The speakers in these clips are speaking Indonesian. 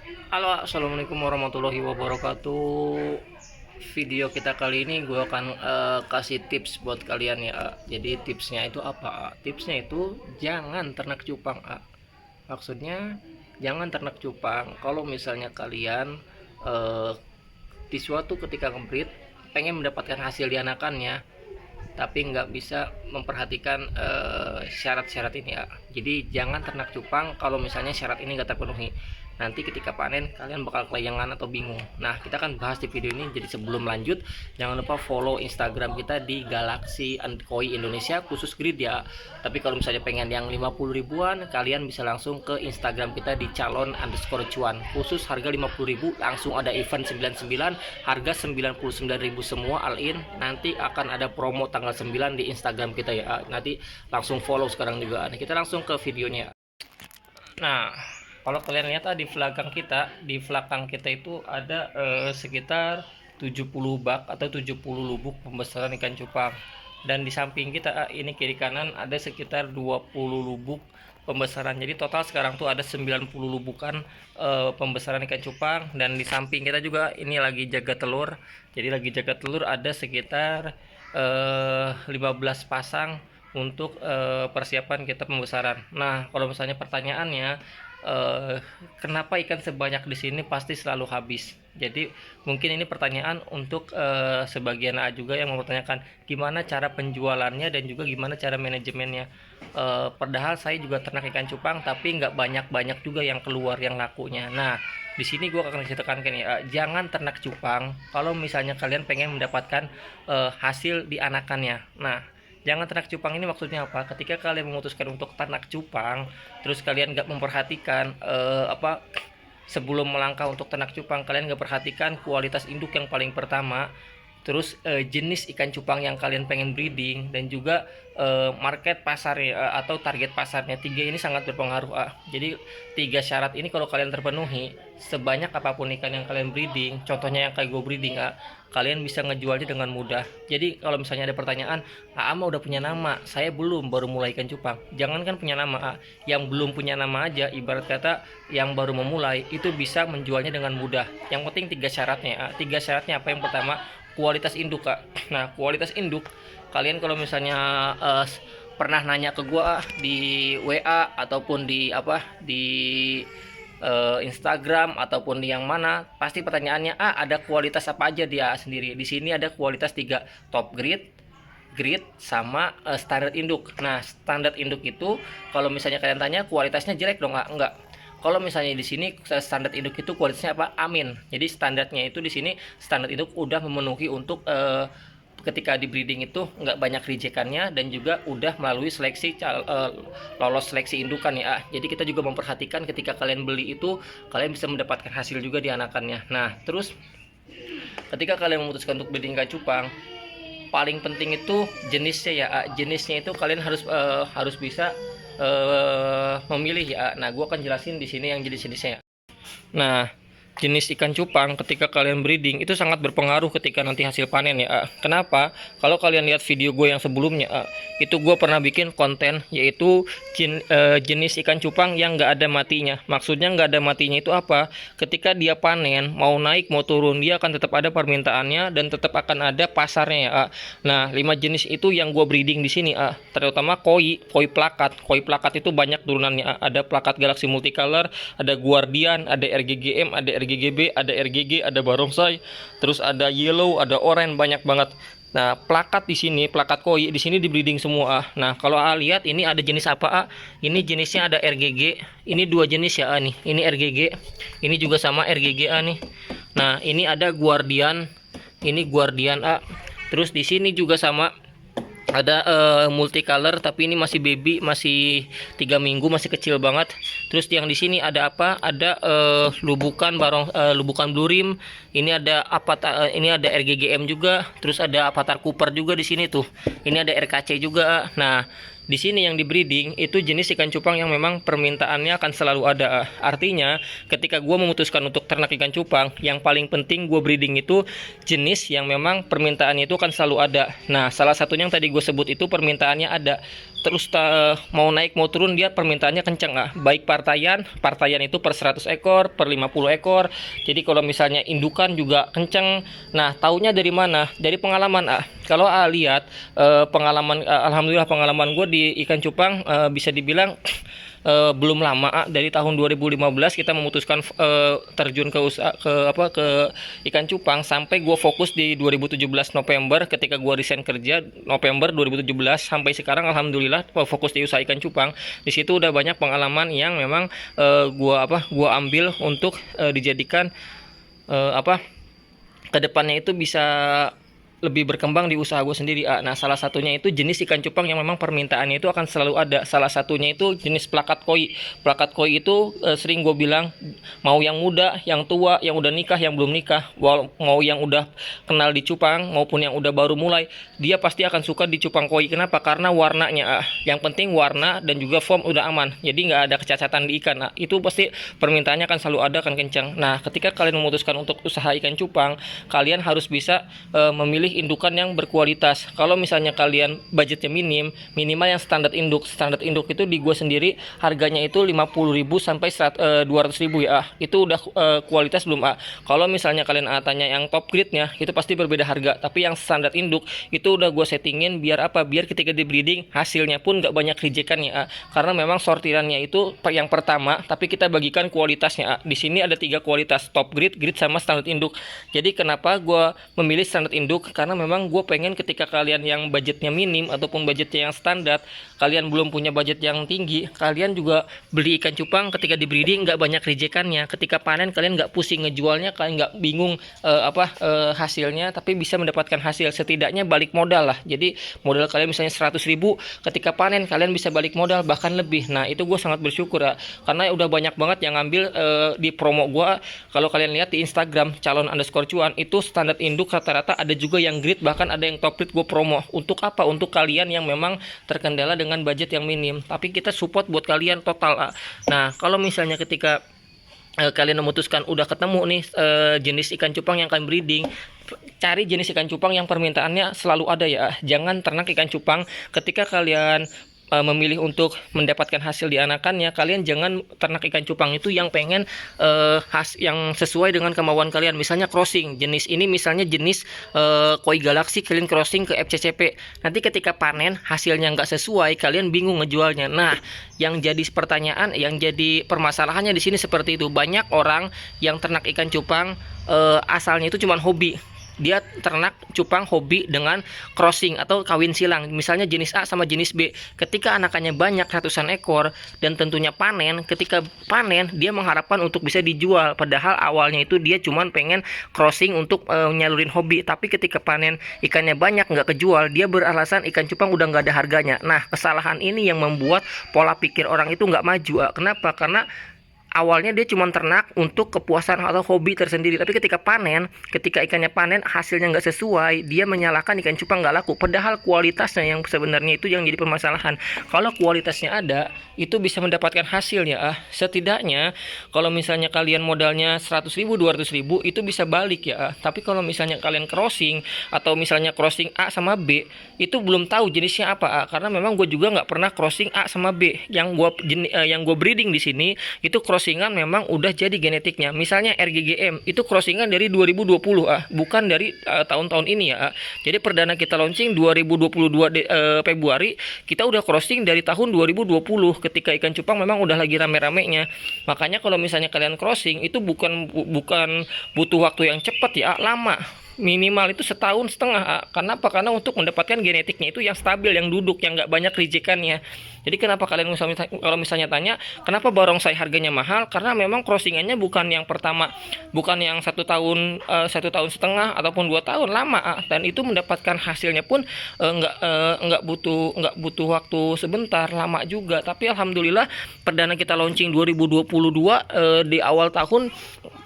Halo, assalamualaikum warahmatullahi wabarakatuh. Video kita kali ini gue akan kasih tips buat kalian ya. Jadi tipsnya itu apa? Tipsnya itu jangan ternak cupang. Maksudnya jangan ternak cupang. Kalau misalnya kalian eh, di suatu ketika ngebreed pengen mendapatkan hasil di anakannya, tapi nggak bisa memperhatikan syarat-syarat ini ya. Jadi jangan ternak cupang kalau misalnya syarat ini nggak terpenuhi. Nanti ketika panen kalian bakal kelayangan atau bingung. Nah, kita akan bahas di video ini. Jadi sebelum lanjut, jangan lupa follow Instagram kita di Galaxy Koi Indonesia khusus grid ya. Tapi kalau misalnya pengen yang 50 ribuan, kalian bisa langsung ke Instagram kita di calon_cuan. Khusus harga 50 ribu, langsung ada event 99, harga 99 ribu semua all in. Nanti akan ada promo tanggal 9 di Instagram kita ya. Nanti langsung follow sekarang juga. Nah, kita langsung ke videonya. Nah, kalau kalian lihat di belakang kita itu ada sekitar 70 bak atau 70 lubuk pembesaran ikan cupang. Dan di samping kita ini kiri kanan ada sekitar 20 lubuk pembesaran. Jadi total sekarang tuh ada 90 lubukan pembesaran ikan cupang. Dan di samping kita juga ini lagi jaga telur. Jadi lagi jaga telur ada sekitar 15 pasang untuk persiapan kita pembesaran. Nah, kalau misalnya pertanyaannya kenapa ikan sebanyak di sini pasti selalu habis. Jadi mungkin ini pertanyaan untuk sebagian A juga yang mempertanyakan gimana cara penjualannya dan juga gimana cara manajemennya. Padahal saya juga ternak ikan cupang tapi nggak banyak juga yang keluar yang lakunya. Nah, di sini gue akan tekankan ya, jangan ternak cupang kalau misalnya kalian pengen mendapatkan hasil di anakannya. Nah, jangan ternak cupang ini maksudnya apa? Ketika kalian memutuskan untuk ternak cupang, terus kalian nggak memperhatikan sebelum melangkah untuk ternak cupang, kalian nggak perhatikan kualitas induk yang paling pertama, terus jenis ikan cupang yang kalian pengen breeding, dan juga market pasarnya atau target pasarnya. Tiga ini sangat berpengaruh. Jadi tiga syarat ini kalau kalian terpenuhi, sebanyak apapun ikan yang kalian breeding, contohnya yang kayak gue breeding, kalian bisa ngejualnya dengan mudah. Jadi kalau misalnya ada pertanyaan, Ama udah punya nama, saya belum, baru mulai ikan cupang. Jangankan punya nama, yang belum punya nama aja, ibarat kata yang baru memulai, itu bisa menjualnya dengan mudah. Yang penting tiga syaratnya. Tiga syaratnya apa? Yang pertama, kualitas induk, Kak. Nah, kualitas induk, kalian kalau misalnya pernah nanya ke gua di WA ataupun di Instagram ataupun di yang mana, pasti pertanyaannya ada kualitas apa aja dia sendiri. Di sini ada kualitas 3, top grade, sama standar induk. Nah, standar induk itu kalau misalnya kalian tanya kualitasnya jelek dong, enggak. Kalau misalnya di sini standar induk itu kualitasnya apa? Amin. Jadi standarnya itu di sini standar induk udah memenuhi untuk ketika di breeding itu nggak banyak rejekannya, dan juga udah melalui seleksi lolos seleksi indukan ya. Jadi kita juga memperhatikan ketika kalian beli itu kalian bisa mendapatkan hasil juga di anakannya. Nah, terus ketika kalian memutuskan untuk breeding ikan cupang, paling penting itu jenisnya ya. Jenisnya itu kalian harus bisa memilih ya. Nah, gua akan jelasin di sini yang jenis-jenisnya. Nah, jenis ikan cupang ketika kalian breeding itu sangat berpengaruh ketika nanti hasil panen ya. Kenapa? Kalau kalian lihat video gue yang sebelumnya, itu gue pernah bikin konten yaitu jenis ikan cupang yang nggak ada matinya. Maksudnya nggak ada matinya itu apa? Ketika dia panen, mau naik mau turun, dia akan tetap ada permintaannya dan tetap akan ada pasarnya ya. Nah, 5 jenis itu yang gue breeding di sini, terutama koi plakat. Koi plakat itu banyak turunannya. Ada plakat Galaxy Multicolor, ada Guardian, ada RGGM, ada RGGB, ada RGG, ada barongsai, terus ada yellow, ada orange, banyak banget. Nah, plakat di sini, plakat koi di sini di breeding semua. Nah, kalau lihat ini ada jenis apa? Ini jenisnya ada RGG. Ini 2 jenis ya nih. Ini RGG. Ini juga sama RGG nih. Nah, ini ada Guardian. Ini Guardian Terus di sini juga sama ada multicolor, tapi ini masih baby, masih 3 minggu, masih kecil banget. Terus yang di sini ada apa? Ada lubukan lubukan blue rim. Ini ada ini ada RGGM juga. Terus ada Avatar Cooper juga di sini tuh. Ini ada RKC juga. Nah, di sini yang di breeding itu jenis ikan cupang yang memang permintaannya akan selalu ada. Artinya ketika gue memutuskan untuk ternak ikan cupang, yang paling penting gue breeding itu jenis yang memang permintaannya itu akan selalu ada. Nah, salah satunya yang tadi gue sebut itu permintaannya ada. terus mau naik mau turun dia permintaannya kenceng baik partaian itu per 100 ekor, per 50 ekor. Jadi kalau misalnya indukan juga kenceng. Nah, taunya dari mana? Dari pengalaman Kalau lihat pengalaman, alhamdulillah pengalaman gue di ikan cupang bisa dibilang belum lama dari tahun 2015 kita memutuskan terjun ke ke ikan cupang sampai gue fokus di 2017 November ketika gue resign kerja November 2017 sampai sekarang alhamdulillah fokus di usaha ikan cupang. Di situ udah banyak pengalaman yang memang gua ambil untuk dijadikan kedepannya itu bisa lebih berkembang di usaha gue sendiri. Nah, salah satunya itu jenis ikan cupang yang memang permintaannya itu akan selalu ada. Salah satunya itu jenis plakat koi. Plakat koi itu sering gue bilang mau yang muda, yang tua, yang udah nikah, yang belum nikah, mau yang udah kenal di cupang maupun yang udah baru mulai, dia pasti akan suka di cupang koi. Kenapa? Karena warnanya. Yang penting warna dan juga form udah aman. Jadi nggak ada kecacatan di ikan. Itu pasti permintaannya akan selalu ada, akan kencang. Nah, ketika kalian memutuskan untuk usaha ikan cupang, kalian harus bisa memilih indukan yang berkualitas. Kalau misalnya kalian budgetnya minimal yang standar induk. Standar induk itu di gue sendiri harganya itu 50.000 sampai 200.000 ya. Itu udah kualitas belum. Kalau misalnya kalian tanya yang top grade-nya, itu pasti berbeda harga. Tapi yang standar induk itu udah gue settingin biar apa? Biar ketika di breeding hasilnya pun nggak banyak rejekan ya. Karena memang sortirannya itu yang pertama, tapi kita bagikan kualitasnya. Di sini ada 3 kualitas, top grade, grade sama standar induk. Jadi kenapa gue memilih standar induk? Karena memang gue pengen ketika kalian yang budgetnya minim ataupun budgetnya yang standar, kalian belum punya budget yang tinggi, kalian juga beli ikan cupang ketika di breeding nggak banyak rejekannya. Ketika panen kalian nggak pusing ngejualnya, kalian nggak bingung hasilnya, tapi bisa mendapatkan hasil. Setidaknya balik modal lah. Jadi modal kalian misalnya 100.000, ketika panen kalian bisa balik modal bahkan lebih. Nah, itu gue sangat bersyukur karena udah banyak banget yang ngambil di promo gue. Kalau kalian lihat di Instagram calon_cuan itu standar induk rata-rata ada juga yang grade, bahkan ada yang top grade gue promo. Untuk apa? Untuk kalian yang memang terkendala dengan budget yang minim, tapi kita support buat kalian total. Nah, kalau misalnya ketika kalian memutuskan udah ketemu nih jenis ikan cupang yang kalian breeding, cari jenis ikan cupang yang permintaannya selalu ada ya. Jangan ternak ikan cupang ketika kalian memilih untuk mendapatkan hasil di anakannya. Kalian jangan ternak ikan cupang itu yang pengen yang sesuai dengan kemauan kalian. Misalnya crossing jenis ini, misalnya jenis koi galaksi, kalian crossing ke FCCP, nanti ketika panen hasilnya nggak sesuai, kalian bingung ngejualnya. Nah, yang jadi pertanyaan, yang jadi permasalahannya di sini seperti itu. Banyak orang yang ternak ikan cupang asalnya itu cuma hobi. Dia ternak cupang hobi dengan crossing atau kawin silang, misalnya jenis A sama jenis B. Ketika anakannya banyak ratusan ekor dan tentunya panen, ketika panen dia mengharapkan untuk bisa dijual, padahal awalnya itu dia cuma pengen crossing untuk nyalurin hobi. Tapi ketika panen ikannya banyak nggak kejual, dia beralasan ikan cupang udah nggak ada harganya. Nah, kesalahan ini yang membuat pola pikir orang itu nggak maju. Kenapa? Karena awalnya dia cuma ternak untuk kepuasan atau hobi tersendiri, tapi ketika panen, ketika ikannya panen hasilnya nggak sesuai, dia menyalahkan ikan cupang nggak laku, padahal kualitasnya yang sebenarnya itu yang jadi permasalahan. Kalau kualitasnya ada, itu bisa mendapatkan hasilnya. Setidaknya kalau misalnya kalian modalnya 100.000 200.000 itu bisa balik ya. Tapi kalau misalnya kalian crossing atau misalnya crossing A sama B, itu belum tahu jenisnya apa. Karena memang gue juga nggak pernah crossing A sama B. Yang gue breeding di sini itu crossingan memang udah jadi genetiknya. Misalnya RGGM itu crossingan dari 2020 bukan dari tahun-tahun ini ya. Jadi perdana kita launching 2022 Februari, kita udah crossing dari tahun 2020 ketika ikan cupang memang udah lagi rame-ramenya. Makanya kalau misalnya kalian crossing itu bukan butuh waktu yang cepat ya, lama. Minimal itu 1,5 tahun. Kenapa? Karena untuk mendapatkan genetiknya itu yang stabil, yang duduk, yang nggak banyak rejekannya. Jadi kenapa kalian kalau misalnya tanya kenapa barongsai harganya mahal? Karena memang crossingannya bukan yang pertama, bukan yang 1 tahun, 1,5 tahun ataupun 2 tahun, lama. Dan itu mendapatkan hasilnya pun nggak butuh waktu sebentar, lama juga. Tapi alhamdulillah perdana kita launching 2022 di awal tahun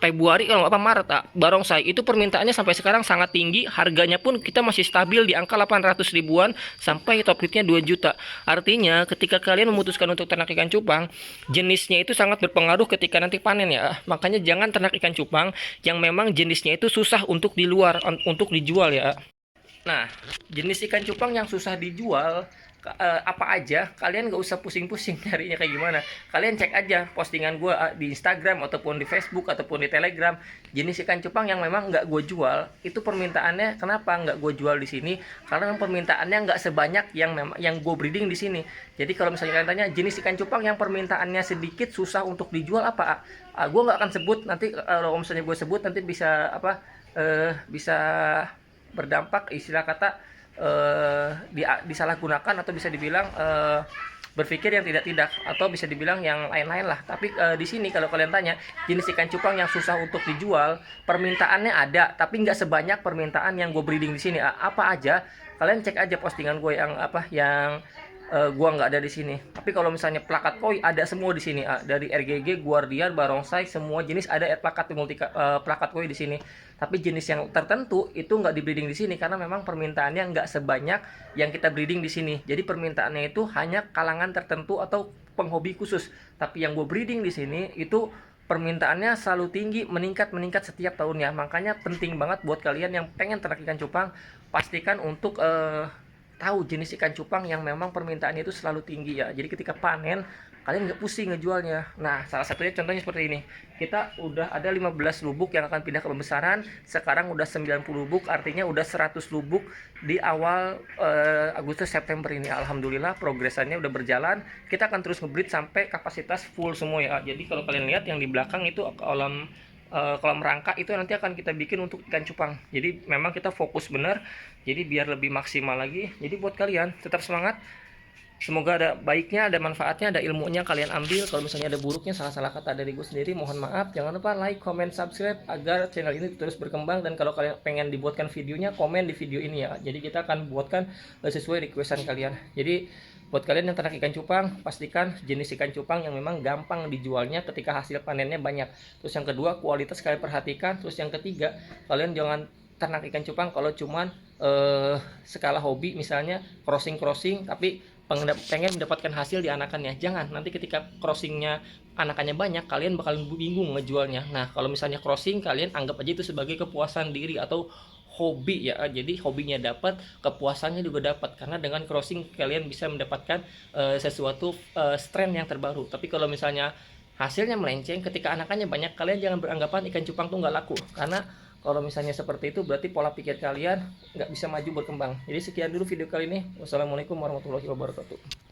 Februari kalau apa Maret barongsai itu permintaannya sampai sekarang sangat tinggi, harganya pun kita masih stabil di angka 800 ribuan sampai top hitnya 2 juta. Artinya ketika kalian memutuskan untuk ternak ikan cupang, jenisnya itu sangat berpengaruh ketika nanti panen ya. Makanya jangan ternak ikan cupang yang memang jenisnya itu susah untuk di luar untuk dijual ya. Nah, jenis ikan cupang yang susah dijual apa aja, kalian nggak usah pusing-pusing nyarinya kayak gimana. Kalian cek aja postingan gue di Instagram ataupun di Facebook ataupun di Telegram, jenis ikan cupang yang memang nggak gue jual itu permintaannya. Kenapa nggak gue jual di sini? Karena memang permintaannya nggak sebanyak yang gue breeding di sini. Jadi kalau misalnya kalian tanya jenis ikan cupang yang permintaannya sedikit susah untuk dijual apa, gue nggak akan sebut. Nanti kalau misalnya gue sebut nanti bisa bisa berdampak, istilah kata disalahgunakan, atau bisa dibilang berpikir yang tidak atau bisa dibilang yang lain-lain lah. Tapi di sini kalau kalian tanya jenis ikan cupang yang susah untuk dijual, permintaannya ada tapi nggak sebanyak permintaan yang gue breeding di sini. Apa aja, kalian cek aja postingan gue yang gua nggak ada di sini. Tapi kalau misalnya plakat koi ada semua di sini, dari RGG, Guardian, Barongsai, semua jenis ada plakat plakat koi di sini. Tapi jenis yang tertentu itu nggak di breeding di sini karena memang permintaannya nggak sebanyak yang kita breeding di sini. Jadi permintaannya itu hanya kalangan tertentu atau penghobi khusus. Tapi yang gue breeding di sini itu permintaannya selalu tinggi, meningkat setiap tahunnya. Makanya penting banget buat kalian yang pengen ternak ikan cupang, pastikan untuk tahu jenis ikan cupang yang memang permintaannya itu selalu tinggi ya. Jadi ketika panen kalian nggak pusing ngejualnya. Nah, salah satunya contohnya seperti ini. Kita udah ada 15 lubuk yang akan pindah ke pembesaran. Sekarang udah 90 lubuk, artinya udah 100 lubuk di awal Agustus September ini. Alhamdulillah progresannya udah berjalan. Kita akan terus ngebreed sampai kapasitas full semua ya. Jadi kalau kalian lihat yang di belakang itu kolam rangka itu nanti akan kita bikin untuk ikan cupang. Jadi memang kita fokus bener, jadi biar lebih maksimal lagi. Jadi buat kalian tetap semangat, semoga ada baiknya, ada manfaatnya, ada ilmunya kalian ambil. Kalau misalnya ada buruknya, salah-salah kata dari gue sendiri, mohon maaf. Jangan lupa like, comment, subscribe agar channel ini terus berkembang. Dan kalau kalian pengen dibuatkan videonya, komen di video ini ya. Jadi kita akan buatkan sesuai requestan kalian. Jadi buat kalian yang ternak ikan cupang, pastikan jenis ikan cupang yang memang gampang dijualnya ketika hasil panennya banyak. Terus yang kedua, kualitas kalian perhatikan. Terus yang ketiga, kalian jangan ternak ikan cupang kalau cuman skala hobi, misalnya crossing tapi pengen mendapatkan hasil di anakannya. Jangan, nanti ketika crossingnya anakannya banyak, kalian bakal bingung ngejualnya. Nah, kalau misalnya crossing, kalian anggap aja itu sebagai kepuasan diri atau hobi ya. Jadi hobinya dapat, kepuasannya juga dapat, karena dengan crossing kalian bisa mendapatkan sesuatu strain yang terbaru. Tapi kalau misalnya hasilnya melenceng ketika anakannya banyak, kalian jangan beranggapan ikan cupang tuh nggak laku, karena kalau misalnya seperti itu berarti pola pikir kalian nggak bisa maju berkembang. Jadi sekian dulu video kali ini. Wassalamualaikum warahmatullahi wabarakatuh.